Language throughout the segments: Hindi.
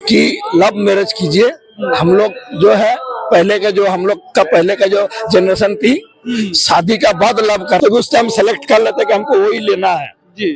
कि लव मैरिज कीजिए। हम लोग जो है पहले का जो हम लोग का पहले का जो जनरेशन थी, शादी का बाद लव करते, उस टाइम सेलेक्ट कर लेते कि हमको वही लेना है जी।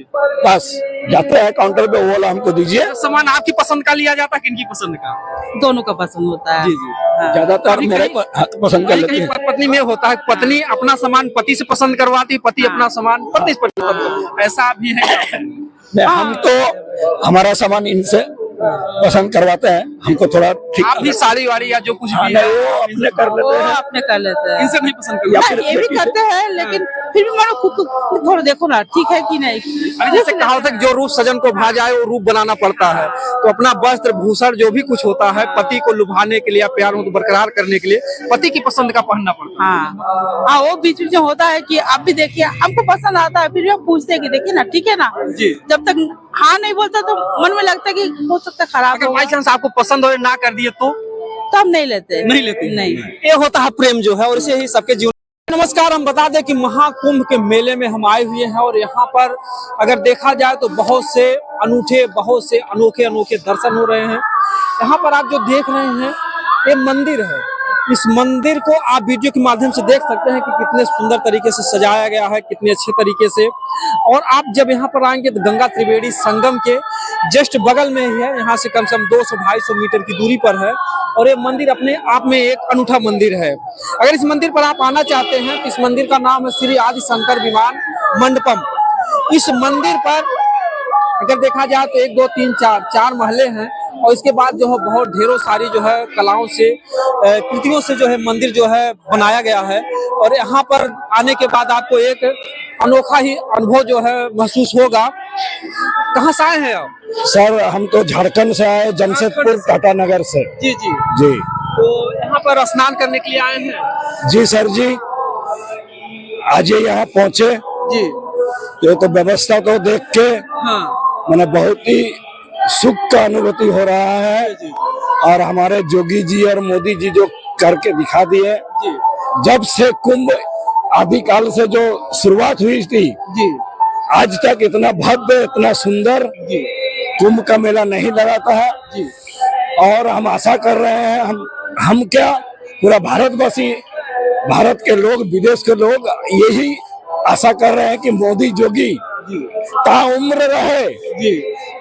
बस। जाते हैं काउंटर पे, वो वाला हमको दीजिए। सामान आपकी पसंद का लिया जाता है, किनकी पसंद का? दोनों का पसंद होता है। जी जी। हाँ। ज्यादातर मेरे पसंद कर लेते कहीं हैं। पत्नी में होता है, पत्नी अपना सामान पति से पसंद करवाती, पति अपना सामान पत्नी से पसंद करवाती, ऐसा भी है? नहीं, हम तो हमारा सामान इनसे पसंद करवाते हैं, हमको थोड़ा ठीक। आप भी साड़ी वाड़ी या जो कुछ भी है वो अपने कर लेते हैं, अपने कर लेते हैं। इनसे नहीं पसंद या करते? फिर ये भी करते हैं, लेकिन फिर भी मानो खुद को थोड़ा देखो ना, ठीक है कि नहीं। अरे जैसे कहावत है, जो रूप सजन को भा जाए वो रूप बनाना पड़ता है, तो अपना वस्त्र भूषण जो भी कुछ होता है पति को लुभाने के लिए, प्यार को बरकरार करने के लिए पति की पसंद का पहनना पड़ता है। हाँ, वो बीच में होता है कि आप भी देखिए, हमको पसंद आता है, फिर भी हम पूछते हैं कि देखिए ना, ठीक है ना। जी। जब तक हाँ नहीं बोलता तो मन में लगता है कि हो सकता है खराब अगर हो, बाई चांस आपको पसंद हो ना कर दिए तो हम नहीं लेते। नहीं लेते? नहीं। ये होता है प्रेम जो है, और इसे ही सबके जीवन। नमस्कार, हम बता दें कि महाकुंभ के मेले में हम आए हुए हैं और यहाँ पर अगर देखा जाए तो बहुत से अनूठे, बहुत से अनोखे अनोखे दर्शन हो रहे हैं। यहाँ पर आप जो देख रहे हैं ये मंदिर है। इस मंदिर को आप वीडियो के माध्यम से देख सकते हैं कि कितने सुंदर तरीके से सजाया गया है, कितने अच्छे तरीके से। और आप जब यहाँ पर आएंगे तो गंगा त्रिवेणी संगम के जस्ट बगल में ही है, यहाँ से कम से कम 200-250 मीटर की दूरी पर है। और ये मंदिर अपने आप में एक अनूठा मंदिर है। अगर इस मंदिर पर आप आना चाहते हैं तो इस मंदिर का नाम है श्री आदि शंकर विमान मंडपम। इस मंदिर पर अगर देखा जाए तो 1 2 3 4 महले हैं, और इसके बाद जो है बहुत ढेरों सारी जो है कलाओं से, कृतियों से जो है मंदिर जो है बनाया गया है। और यहाँ पर आने के बाद आपको एक अनोखा ही अनुभव जो है महसूस होगा। कहाँ से आए हैं आप? सर हम तो झारखंड से आए, जमशेदपुर टाटा नगर से। जी जी जी। तो यहाँ पर स्नान करने के लिए आए हैं? जी सर जी, आज ये यहाँ पहुँचे जी। ये तो व्यवस्था को देख के हाँ मैंने बहुत ही सुख का अनुभूति हो रहा है। जी और हमारे जोगी जी और मोदी जी जो करके दिखा दिए, जी जब से कुंभ आदिकाल से जो शुरुआत हुई थी जी आज तक इतना भव्य, इतना सुंदर जी कुंभ का मेला नहीं लगाता है। जी। और हम आशा कर रहे हैं, हम क्या पूरा भारतवासी, भारत के लोग, विदेश के लोग यही आशा कर रहे हैं कि मोदी जोगी ताउम्र रहे जी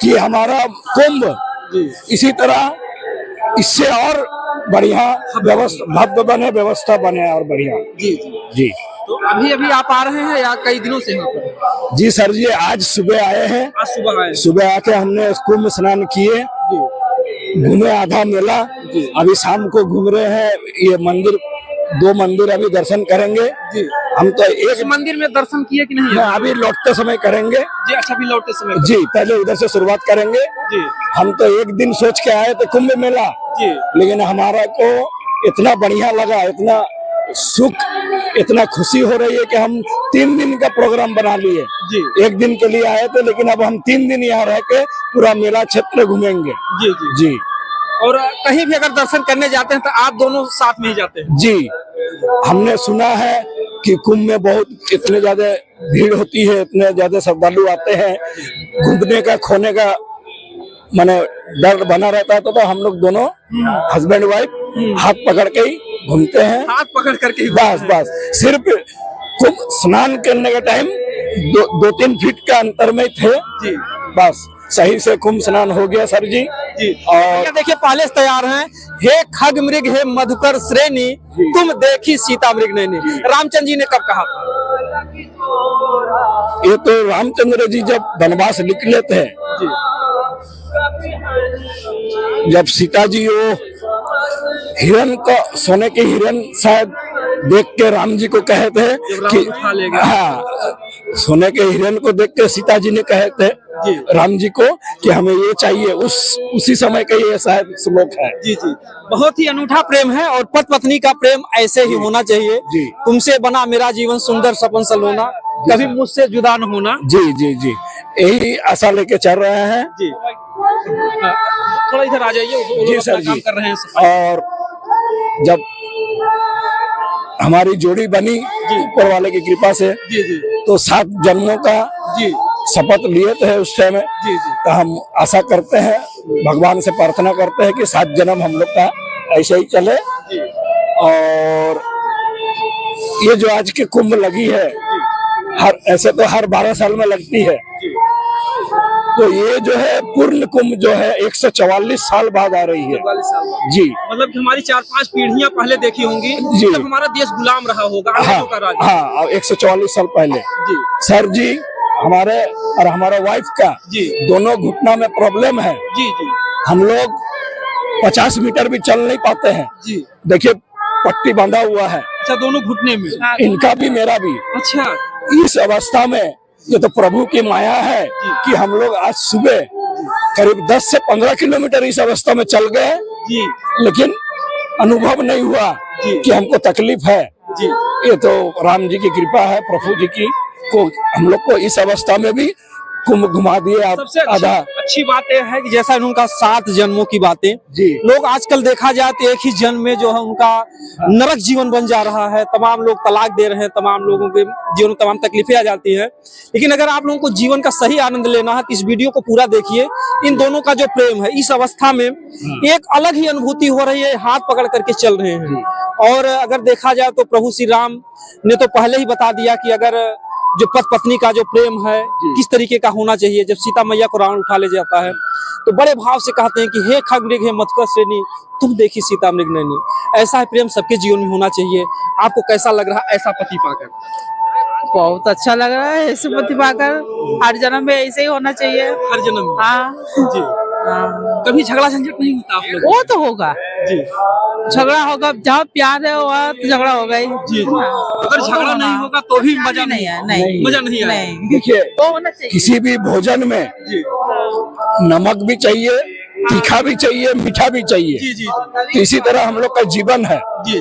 कि हमारा कुंभ जी इसी तरह इससे और बढ़िया व्यवस्था, भव्य बने, व्यवस्था बने और बढ़िया। जी जी। जी। तो अभी अभी आप आ रहे हैं या कई दिनों से यहाँ पर? जी सर जी, आज सुबह आए हैं। आज सुबह आए? सुबह आके हमने कुंभ स्नान किए, जी घूमे आधा मेला। जी। अभी शाम को घूम रहे हैं। ये मंदिर, 2 मंदिर अभी दर्शन करेंगे। जी। हम तो इस मंदिर में दर्शन किए कि नहीं? अभी लौटते समय करेंगे। जी। अच्छा, अभी लौटते समय? जी, पहले उधर से शुरुआत करेंगे। जी। हम तो एक दिन सोच के आए थे कुंभ मेला, जी। लेकिन हमारा को इतना बढ़िया लगा, इतना सुख, इतना खुशी हो रही है कि हम 3 दिन का प्रोग्राम बना लिए। जी। 1 दिन के लिए आए थे, लेकिन अब हम 3 दिन यहाँ रह के पूरा मेला क्षेत्र घूमेंगे। जी जी जी। और कहीं भी अगर दर्शन करने जाते हैं तो आप दोनों साथ में ही जाते हैं? जी, हमने सुना है कि कुंभ में बहुत इतने ज्यादा भीड़ होती है, इतने ज्यादा श्रद्धालु आते हैं, घूमने का, खोने का माने डर बना रहता है। तो हम लोग दोनों हस्बैंड वाइफ हाथ पकड़ के ही घूमते हैं। हाथ पकड़ करके ही? बस बस, सिर्फ कुंभ स्नान करने के टाइम 2-3 फीट का अंतर में थे। जी। बस सही से कुंभ स्नान हो गया सर जी। जी। और देखिए पहले से तैयार हैं। हे खग मृग हे मधुकर श्रेणी, तुम देखी सीता मृग नैनी। रामचंद्र जी ने कब कहा था? ये तो रामचंद्र जी जब वनवास निकले थे, जी। जब सीता जी वो हिरण को, सोने के हिरण शायद देख के राम जी को कहे थे कि उठा लेगा। हाँ, सोने के हिरण को देख के सीता जी ने कहे थे जी। राम जी को कि हमें ये चाहिए। उसी समय का ये शायद श्लोक है। जी जी। बहुत ही अनूठा प्रेम है और पति पत्नी का प्रेम ऐसे ही होना चाहिए। जी। तुमसे बना मेरा जीवन सुंदर सपन सलोना, कभी मुझसे जुदा न होना। जी जी जी, यही आशा लेके चल रहे हैं। जी। थोड़ा इधर आ जाइए, वो लोग सर अपना काम जी। कर रहे हैं। और जब हमारी जोड़ी बनी ऊपर वाले की कृपा से, जी जी तो 7 जन्मों का जी शपथ लिए थे उस टाइम में। जी जी। तो हम आशा करते हैं भगवान से प्रार्थना करते हैं कि 7 जन्म हम लोग का ऐसे ही चले। और ये जो आज की कुंभ लगी है, ऐसे तो हर 12 साल में लगती है, तो ये जो है पूर्ण कुंभ जो है 144 साल बाद आ रही है। 44 साल जी, मतलब कि हमारी 4-5 पीढ़ियां पहले देखी होंगी जब हमारा देश गुलाम रहा होगा अंग्रेजों का राज। हाँ, 144 साल पहले। जी सर जी, हमारे और हमारा वाइफ का जी दोनों घुटना में प्रॉब्लम है। जी जी हम लोग 50 मीटर भी चल नहीं पाते हैं। जी। देखिए पट्टी बांधा हुआ है। अच्छा, दोनों घुटने में? इनका भी मेरा भी। अच्छा। इस अवस्था में ये तो प्रभु की माया है कि हम लोग आज सुबह करीब 10 से 15 किलोमीटर इस अवस्था में चल गए जी, लेकिन अनुभव नहीं हुआ कि हमको तकलीफ है जी। ये तो राम जी की कृपा है, प्रभु जी की, को हम लोग को इस अवस्था में भी कुंभ घुमा दिए। आप सबसे आधा अच्छी बात यह है कि जैसा उनका 7 जन्मों की बातें, जी, लोग आजकल देखा जाए तो एक ही जन्म में जो है उनका नरक जीवन बन जा रहा है। तमाम लोग तलाक दे रहे हैं, तमाम लोगों के जीवन में तमाम तकलीफें आ जाती है। लेकिन अगर आप लोगों को जीवन का सही आनंद लेना है तो इस वीडियो को पूरा देखिए। इन दोनों का जो प्रेम है इस अवस्था में एक अलग ही अनुभूति हो रही है, हाथ पकड़ करके चल रहे हैं। और अगर देखा जाए तो प्रभु श्री राम ने तो पहले ही बता दिया कि अगर जो पति पत्नी का जो प्रेम है किस तरीके का होना चाहिए। जब सीता मैया को रावण उठा ले जाता है तो बड़े भाव से कहते हैं कि हे खग मृग हे मथुकर श्रेणी तुम देखी सीता मृग नैनी। ऐसा है प्रेम सबके जीवन में होना चाहिए। आपको कैसा लग रहा है ऐसा पति पाकर? बहुत अच्छा लग रहा है ऐसे पति पाकर। हर जन्म में ऐसे ही होना चाहिए। हर जन्म में? हाँ जी। हाँ। कभी झगड़ा झंझट नहीं होता आप लोग? वो तो होगा जी, झगड़ा होगा। जहाँ प्यार है वहाँ तो झगड़ा होगा ही। जी, जी। अगर झगड़ा नहीं होगा तो भी मजा नहीं है। नहीं, मजा नहीं आएगा। देखिए वो होना चाहिए। किसी भी भोजन में जी नमक भी चाहिए, तीखा भी चाहिए, मीठा भी चाहिए। जी जी तो इसी तरह हम लोग का जीवन है, जी।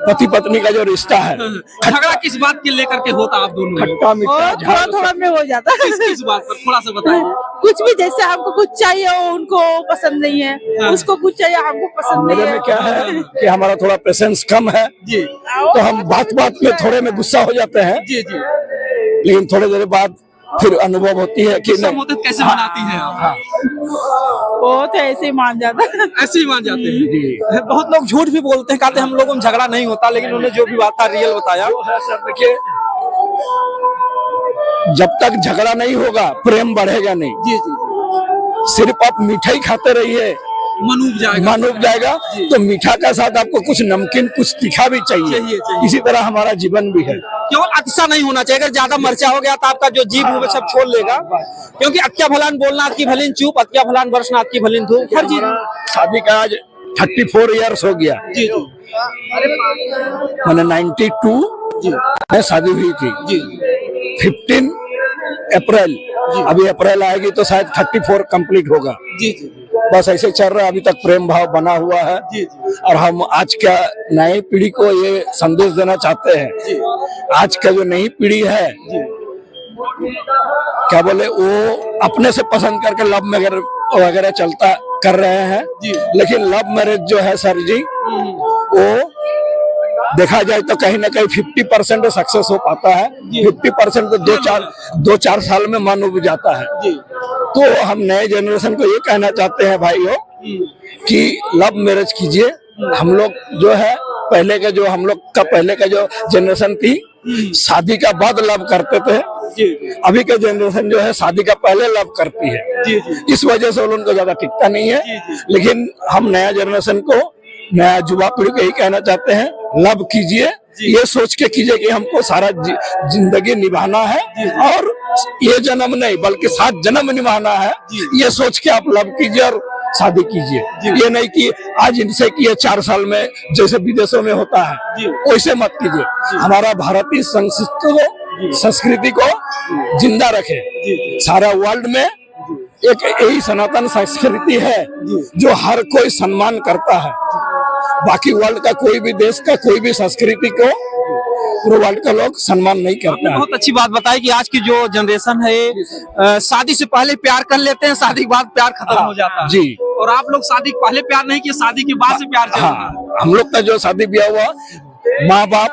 पति पत्नी का जो रिश्ता है। झगड़ा किस बात के लेकर के होता आप दोनों में? खट्टा मीठा और थोड़ा थोड़ा में हो जाता है। किस बात पर थोड़ा सा बताइए। कुछ भी, जैसे हमको कुछ चाहिए वो उनको पसंद नहीं है, उसको कुछ चाहिए हमको पसंद नहीं मेरे है। में क्या है कि हमारा थोड़ा पेशेंस कम है, जी तो हम बात बात में थोड़े में गुस्सा हो जाते हैं, जी जी। लेकिन थोड़ी देर बाद फिर अनुभव होती है कि गुस्सा नहीं। होते कैसे मनाती हैं आप? हाँ, वो तो ऐसे ही मान जाता है। ऐसे ही मान जाते हैं। जी। बहुत लोग झूठ भी बोलते हैं, कहते हैं हम लोगों में झगड़ा नहीं होता, लेकिन उन्होंने जो भी बात था रियल बताया। वो है सर, देखिए जब तक झगड़ा नहीं होगा प्रेम बढ़ेगा नहीं। जी जी जी। सिर्फ आप मिठाई खाते रहिए मन उब जाएगा। मन उब जाएगा, तो मीठा का साथ आपको कुछ नमकीन कुछ तीखा भी चाहिए। इसी तरह हमारा जीवन भी है। केवल अच्छा नहीं होना चाहिए। अगर ज्यादा मर्चा हो गया तो आपका जो जीभ मुंह में सब छोड़ लेगा। क्योंकि अत्या भलान बोलना आपकी भलीन चुप, अत्या भलान बरसना आपकी भलीन धूप। हर चीज। शादी का आज 34 इयर्स हो गया। जी जी मैंने 92 में शादी हुई थी। जी 15 अप्रैल, अभी अप्रैल आएगी तो शायद 34 कंप्लीट होगा। जी जी बस ऐसे चल रहा है, अभी तक प्रेम भाव बना हुआ है। जी जी और हम आज का नई पीढ़ी को ये संदेश देना चाहते हैं। जी आज का जो नई पीढ़ी है, जी क्या बोले, वो अपने से पसंद करके लव वगैरह चलता कर रहे हैं। जी। लेकिन लव मैरिज जो है सर जी, वो देखा जाए तो कहीं ना कहीं 50% सक्सेस हो पाता है। 50% तो 2-4 साल में मन उब जाता है। जी। तो हम नए जनरेशन को ये कहना चाहते हैं भाइयों कि लव मैरिज कीजिए। हम लोग जो है पहले का जो जनरेशन थी शादी का बाद लव करते थे। अभी का जनरेशन जो है शादी का पहले लव करती है। इस वजह से उनको ज्यादा टिकता नहीं है। लेकिन हम नया जनरेशन को, नया युवा पीढ़ी को यही कहना चाहते हैं, लव कीजिए। ये सोच के कीजिए कि हमको सारा जिंदगी निभाना है, और ये जन्म नहीं बल्कि 7 जन्म निभाना है। ये सोच के आप लव कीजिए और शादी कीजिए। ये नहीं कि आज इनसे किए 4 साल में जैसे विदेशों में होता है वैसे मत कीजिए। हमारा भारतीय संस्कृति को जिंदा रखे। सारा वर्ल्ड में एक यही सनातन संस्कृति है जो हर कोई सम्मान करता है। बाकी वर्ल्ड का कोई भी देश का कोई भी संस्कृति को पूरे वर्ल्ड का लोग सम्मान नहीं करता है। बहुत अच्छी बात बताई कि आज की जो जनरेशन है शादी से पहले प्यार कर लेते हैं, शादी के बाद प्यार खत्म हो जाता है। जी। और आप लोग शादी के पहले प्यार नहीं किए, शादी के बाद से प्यार चल रहा है। हाँ, हम लोग का जो शादी ब्याह हुआ, माँ बाप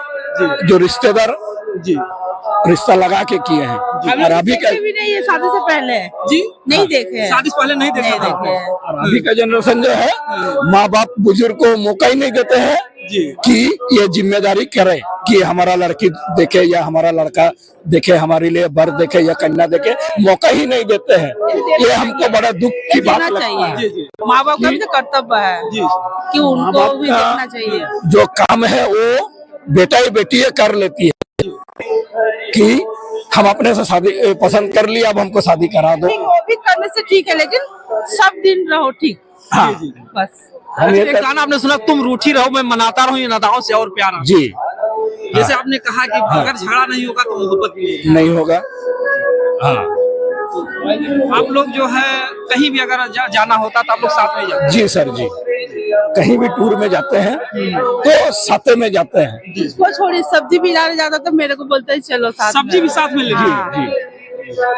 जो रिश्तेदार जी रिश्ता लगा के किए हैं। और अभी का देखे भी नहीं है शादी से पहले जी नहीं देखे हैं। शादी से पहले नहीं देखा नहीं था देखे हैं। और अभी का जनरेशन जो है, माँ बाप बुजुर्ग को मौका ही नहीं देते हैं जी कि ये जिम्मेदारी करे कि हमारा लड़की देखे या हमारा लड़का देखे, हमारे लिए वर देखे या कन्या देखे, मौका ही नहीं देते हैं। ये हमको बड़ा दुख की बात देना लगता है। जी जी माँ बाप का भी तो कर्तव्य है जी कि उनको भी का देखना चाहिए। जो काम है वो बेटा ही बेटी कर लेती है कि हम अपने से शादी पसंद कर लिया, अब हमको शादी करा दो। ठीक, वो भी करने से ठीक है, लेकिन सब दिन रहो ठीक, हाँ जी जी बस। हम ये एक गाना आपने सुना, तुम रूठी रहो मैं मनाता रहूं, ये नदाओं से और प्यार आता। जी जैसे आपने कहा कि अगर झगड़ा नहीं होगा तो मोहब्बत भी नहीं होगा। हाँ नहीं। आप लोग जो है कहीं भी अगर जाना होता तो आप लोग साथ में जाते? जी सर जी, कहीं भी टूर में जाते हैं तो साथ में जाते हैं। इसको छोड़िए, सब्जी भी लाने जाता तो मेरे को बोलते हैं चलो साथ सब्जी भी साथ में ले लीजिए। हाँ। जी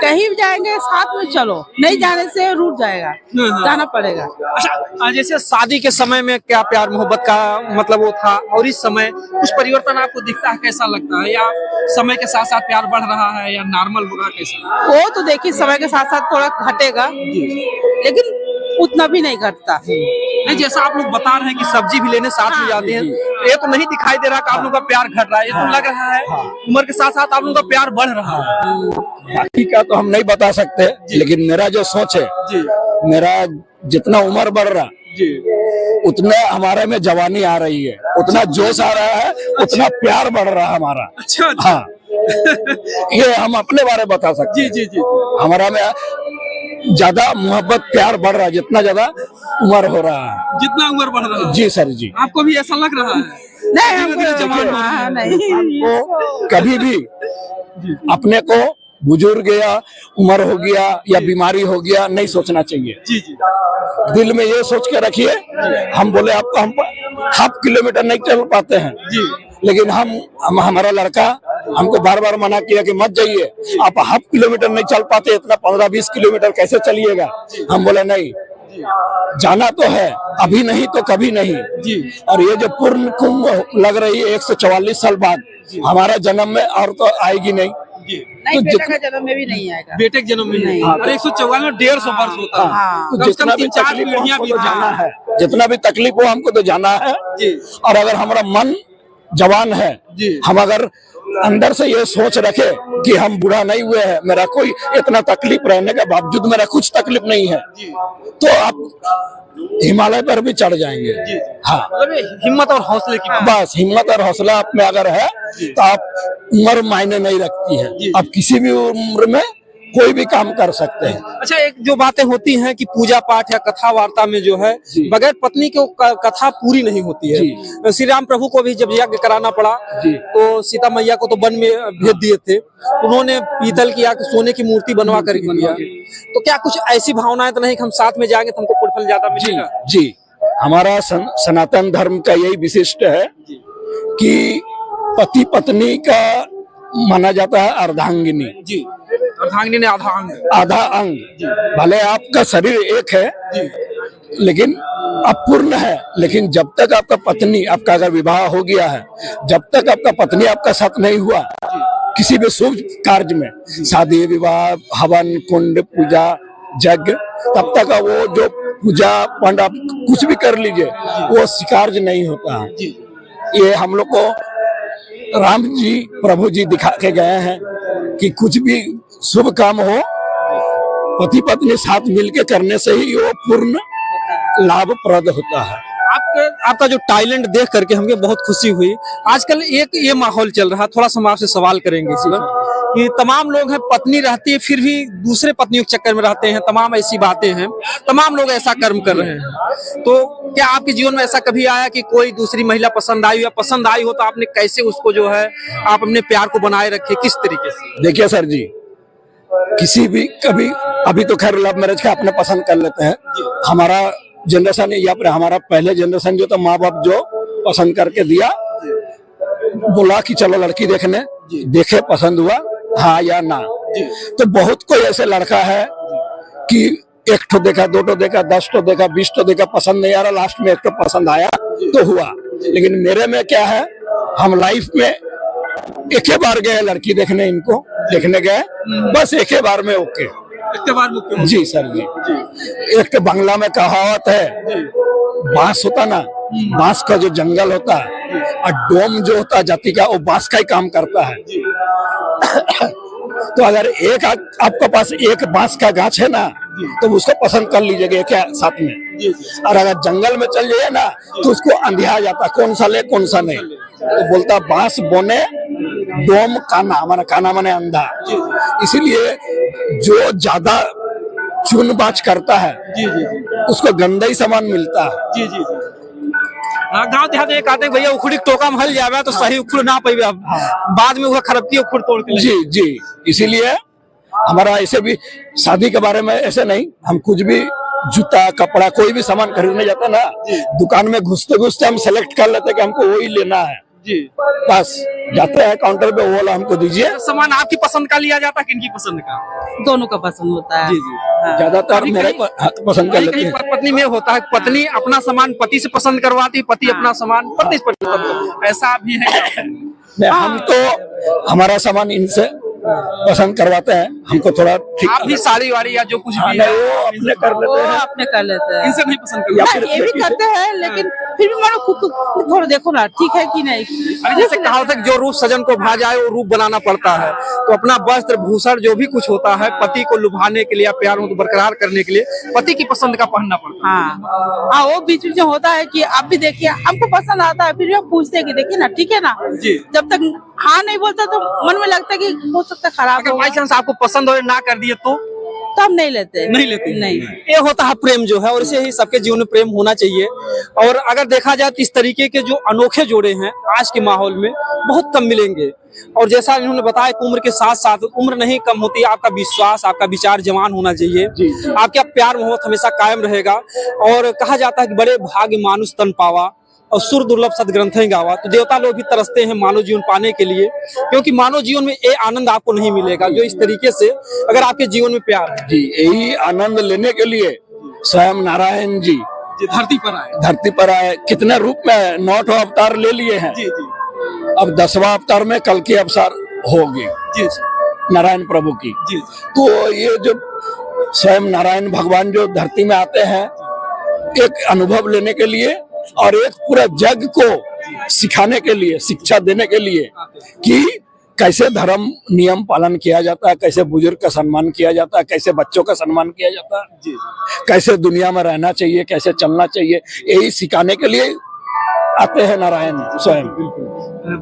कहीं भी जाएंगे साथ में चलो, नहीं जाने से रूठ जाएगा, जाना पड़ेगा। अच्छा, जैसे शादी के समय में क्या प्यार मोहब्बत का मतलब वो था, और इस समय कुछ परिवर्तन आपको दिखता है, कैसा लगता है? या समय के साथ साथ प्यार बढ़ रहा है या नॉर्मल होगा, कैसा? वो तो देखिए समय के साथ साथ थोड़ा घटेगा, लेकिन उतना भी नहीं घटता। नहीं, जैसा आप लोग बता रहे हैं कि सब्जी भी लेने साथ में जाते हैं, तो ये तो नहीं दिखाई दे रहा कि आप लोग का प्यार घट रहा है, ये तो लग रहा है उम्र के साथ साथ आप लोग का प्यार बढ़ रहा है। बाकी का तो हम नहीं बता सकते, लेकिन मेरा जो सोच है, जी मेरा जितना उम्र बढ़ रहा जी उतना हमारे में जवानी आ रही है, उतना जोश आ रहा है, उतना प्यार बढ़ रहा है हमारा। अच्छा अच्छा। हाँ ये हम अपने बारे में बता सकते जी हैं। जी जी हमारा में ज्यादा मोहब्बत प्यार बढ़ रहा है जितना ज्यादा उम्र हो रहा है। जितना उम्र बढ़ रहा है जी सर जी। आपको भी ऐसा लग रहा है? नहीं धीरे-धीरे जवान हो रहे हैं। नहीं को कभी भी अपने को बुजुर्ग या उम्र हो गया या बीमारी हो गया नहीं सोचना चाहिए। जी जी दिल में ये सोच के रखिए, हम बोले आपको हम 1/2 किलोमीटर नहीं चल पाते हैं, जी लेकिन हम हमारा लड़का हमको बार बार मना किया कि मत जाइए, आप 1/2 किलोमीटर नहीं चल पाते, इतना 15-20 किलोमीटर कैसे चलिएगा? हम बोले नहीं, जाना तो है, अभी नहीं तो कभी नहीं। जी और ये जो पूर्ण कुंभ लग रही है 144 साल बाद, हमारा जन्म में और तो आएगी नहीं। जी नहीं, तो बेटा का जन्म में भी नहीं आएगा। बेटे के जन्म में नहीं। नहीं। और 144 में 150 वर्ष होता है। हाँ। तो कम से जितना कम भी 3-4 तकलीफ हो पीढ़ियां हमको भी तो जाना हाँ। है, जितना भी तकलीफ हो हमको तो जाना है। जी और अगर हमारा मन जवान है, जी हम अगर अंदर से ये सोच रखे कि हम बूढ़ा नहीं हुए हैं, मेरा कोई इतना तकलीफ रहने के बावजूद मेरा कुछ तकलीफ नहीं है, जी तो आप हिमालय पर भी चढ़ जाएंगे। जी हाँ मतलब ये हिम्मत और हौसले की बात। बस हिम्मत और हौसला आप में अगर है तो आप उम्र मायने नहीं रखती है, जी। आप किसी भी उम्र में कोई भी काम कर सकते हैं। अच्छा, एक जो बातें होती हैं कि पूजा पाठ या कथा वार्ता में जो है जी। बगैर पत्नी के वो कथा पूरी नहीं होती है। श्री राम प्रभु को भी जब यज्ञ कराना पड़ा जी। तो सीता मैया को तो वन में भेज दिए थे, उन्होंने पीतल की या सोने की मूर्ति बनवा कर दिया। तो क्या कुछ ऐसी भावनाएं तो नहीं कि हम साथ में जाएंगे तो हमको फल ज्यादा जी मिलेगा? जी, हमारा सनातन धर्म का यही विशिष्ट है जी कि पति पत्नी का माना जाता है अर्धांगिनी, जी, अर्धांगिनी ने आधा अंग। आधा अंग। भले आपका शरीर एक है जी लेकिन अपूर्ण है, लेकिन जब तक आपका पत्नी, आपका अगर विवाह हो गया है, जब तक आपका पत्नी आपका साथ नहीं हुआ किसी भी शुभ कार्य में, शादी विवाह हवन कुंड पूजा यज्ञ, तब तक वो जो पूजा पंड आप कुछ भी कर लीजिए वो स्वीकार्य नहीं होता है। जी ये हम लोग को राम जी प्रभु जी दिखा के गए हैं कि कुछ भी शुभ काम हो पति पत्नी साथ मिलके करने से ही वो पूर्ण लाभप्रद होता है। आपका जो टैलेंट देख करके हमें बहुत खुशी हुई। आजकल एक ये माहौल चल रहा है, थोड़ा सा हम आपसे सवाल करेंगे इस पर कि तमाम लोग हैं, पत्नी रहती है फिर भी दूसरे पत्नियों के चक्कर में रहते हैं, तमाम ऐसी बातें हैं, तमाम लोग ऐसा कर्म कर रहे हैं। तो क्या आपके जीवन में ऐसा कभी आया कि कोई दूसरी महिला पसंद आई, या पसंद आई हो तो आपने कैसे उसको जो है आप अपने प्यार को बनाए रखे, किस तरीके से? देखिए सर जी, किसी भी कभी, अभी तो खैर लव मैरिज का अपने पसंद कर लेते हैं, हमारा जनरेशन या फिर हमारा पहले जनरेशन जो था, माँ बाप जो पसंद करके दिया, बोला कि चलो लड़की देखने, देखे पसंद हुआ हाँ या ना, तो बहुत कोई ऐसे लड़का है कि 1 ठो देखा, 2 ठो देखा, 10 ठो देखा, 20 ठो देखा, पसंद नहीं आ रहा, लास्ट में 1 ठो पसंद आया तो हुआ। लेकिन मेरे में क्या है, हम लाइफ में एक ही बार गए लड़की देखने, इनको देखने गए, बस एक ही बार में ओके। इसके बाद मुख्यमंत्री जी सर जी। एक तो बांग्ला में कहावत है, बांस होता ना, बांस का जो जंगल होता है और डोम जो होता है जाति का, वो बांस का ही काम करता है। तो अगर एक आपके पास एक बांस का गाछ है ना, तो उसको पसंद कर लीजिएगा क्या साथ में। और अगर जंगल में चल जाइए ना, तो उसको अंधिया जाता, कौन सा ले कौन सा नहीं। तो बोलता बांस बोने डोम काना माने अंधा। इसीलिए जो ज्यादा चुन बाच करता है उसको गंदा ही सामान मिलता है। गाँव देहात में कहते हैं भैया उखड़ी टोका में हल जावे तो सही उखड़ ना पाई, बाद में वो खरबती उखड़ तोड़ के जी जी। इसीलिए हमारा ऐसे भी शादी के बारे में ऐसे नहीं, हम कुछ भी जूता कपड़ा कोई भी सामान खरीदने जाते ना, दुकान में घुसते घुसते हम सेलेक्ट कर लेते कि हमको वही लेना है। जी, बस जाते हैं काउंटर पे, वो वाला हमको दीजिए। सामान आपकी पसंद का लिया जाता है, किनकी पसंद का? दोनों का पसंद होता है। जी जी। हाँ। ज्यादातर मेरे पसंद कर लेते कहीं हैं। पत्नी में होता है, पत्नी अपना सामान पति से पसंद करवाती, पति अपना सामान पत्नी से पसंद करवाती, ऐसा भी है क्या? नहीं, हम तो हमारा सामान इनसे पसंद करवाते हैं, हमको थोड़ा ठीक। आप भी साड़ी वाड़ी या जो कुछ भी नहीं, वो अपने कर लेते वो हैं, अपने कर लेते हैं। इनसे नहीं पसंद या करते। फिर ये भी करते हैं, लेकिन फिर भी मानो खुद को थोड़ा देखो ना, ठीक है कि नहीं। अरे जैसे कहा था जो रूप सजन को भा जाए वो रूप बनाना पड़ता है, तो अपना वस्त्र भूषण जो भी कुछ होता है पति को लुभाने के लिए, प्यार को बरकरार करने के लिए पति की पसंद का पहनना पड़ता है। हाँ, वो बीच बीच में होता है कि आप भी देखिए, हमको पसंद आता है, फिर भी हम पूछते हैं कि देखिए ना, ठीक है ना। जी। जब तक हाँ नहीं बोलता तो मन में लगता है कि हो सकता है खराब अगर हो, बाई चांस आपको पसंद हो ना कर दिए तो हम नहीं लेते। नहीं लेते। नहीं। ये होता है प्रेम जो है, और इसे ही सबके जीवन में प्रेम होना चाहिए। और अगर देखा जाए तो इस तरीके के जो अनोखे जोड़े हैं आज के माहौल में बहुत कम मिलेंगे। और जैसा इन्होंने बताया कि उम्र के साथ साथ उम्र नहीं कम होती, आपका विश्वास, आपका विचार जवान होना चाहिए, आपका प्यार मोहब्बत हमेशा कायम रहेगा। और कहा जाता है कि बड़े भाग्य मानुष तन पावा और सुर दुर्लभ सदग्रंथ गावा। तो देवता लोग भी तरसते हैं मानव जीवन पाने के लिए, क्योंकि मानव जीवन में ये आनंद आपको नहीं मिलेगा जो इस तरीके से अगर आपके जीवन में प्यार है। जी, यही आनंद लेने के लिए स्वयं नारायण जी धरती पर आए। धरती पर आए। कितने रूप में 9 अवतार ले लिए हैं। जी जी अब 10वां अवतार में कल की अवतार होगी जी नारायण प्रभु की। जी। तो ये जो स्वयं नारायण भगवान जो धरती में आते हैं एक अनुभव लेने के लिए और एक पूरा जग को सिखाने के लिए, शिक्षा देने के लिए कि कैसे धर्म नियम पालन किया जाता है, कैसे बुजुर्ग का सम्मान किया जाता है, कैसे बच्चों का सम्मान किया जाता है, कैसे दुनिया में रहना चाहिए, कैसे चलना चाहिए, यही सिखाने के लिए आते हैं नारायण स्वयं।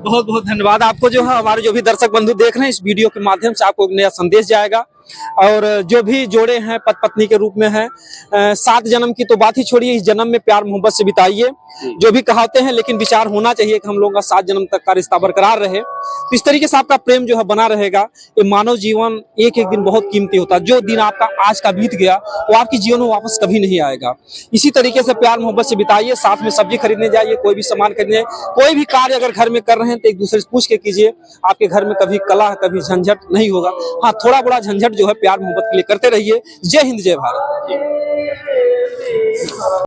बहुत बहुत धन्यवाद आपको। जो है हमारे जो भी दर्शक बंधु देख रहे हैं, इस वीडियो के माध्यम से आपको एक नया संदेश जाएगा। और जो भी जोड़े हैं पति पत्नी के रूप में हैं, 7 जन्म की तो बात ही छोड़िए, इस जन्म में प्यार मोहब्बत से बिताइए जो भी कहाते हैं, लेकिन विचार होना चाहिए कि हम लोगों का 7 जन्म तक का रिश्ता बरकरार रहे। तो इस तरीके से आपका प्रेम जो है बना रहेगा। ये मानव जीवन एक एक दिन बहुत कीमती होता है। जो दिन आपका आज का बीत गया वो आपके जीवन में वापस कभी नहीं आएगा। इसी तरीके से प्यार मोहब्बत से बिताइए, साथ में सब्जी खरीदने जाइए, कोई भी सामान खरीदने, कोई भी कार्य अगर घर में कर रहे हैं तो एक दूसरे से पूछ के कीजिए। आपके घर में कभी कलह, कभी झंझट नहीं होगा। हाँ, थोड़ा बड़ा झंझट जो है प्यार मोहब्बत के लिए करते रहिए। जय हिंद, जय भारत।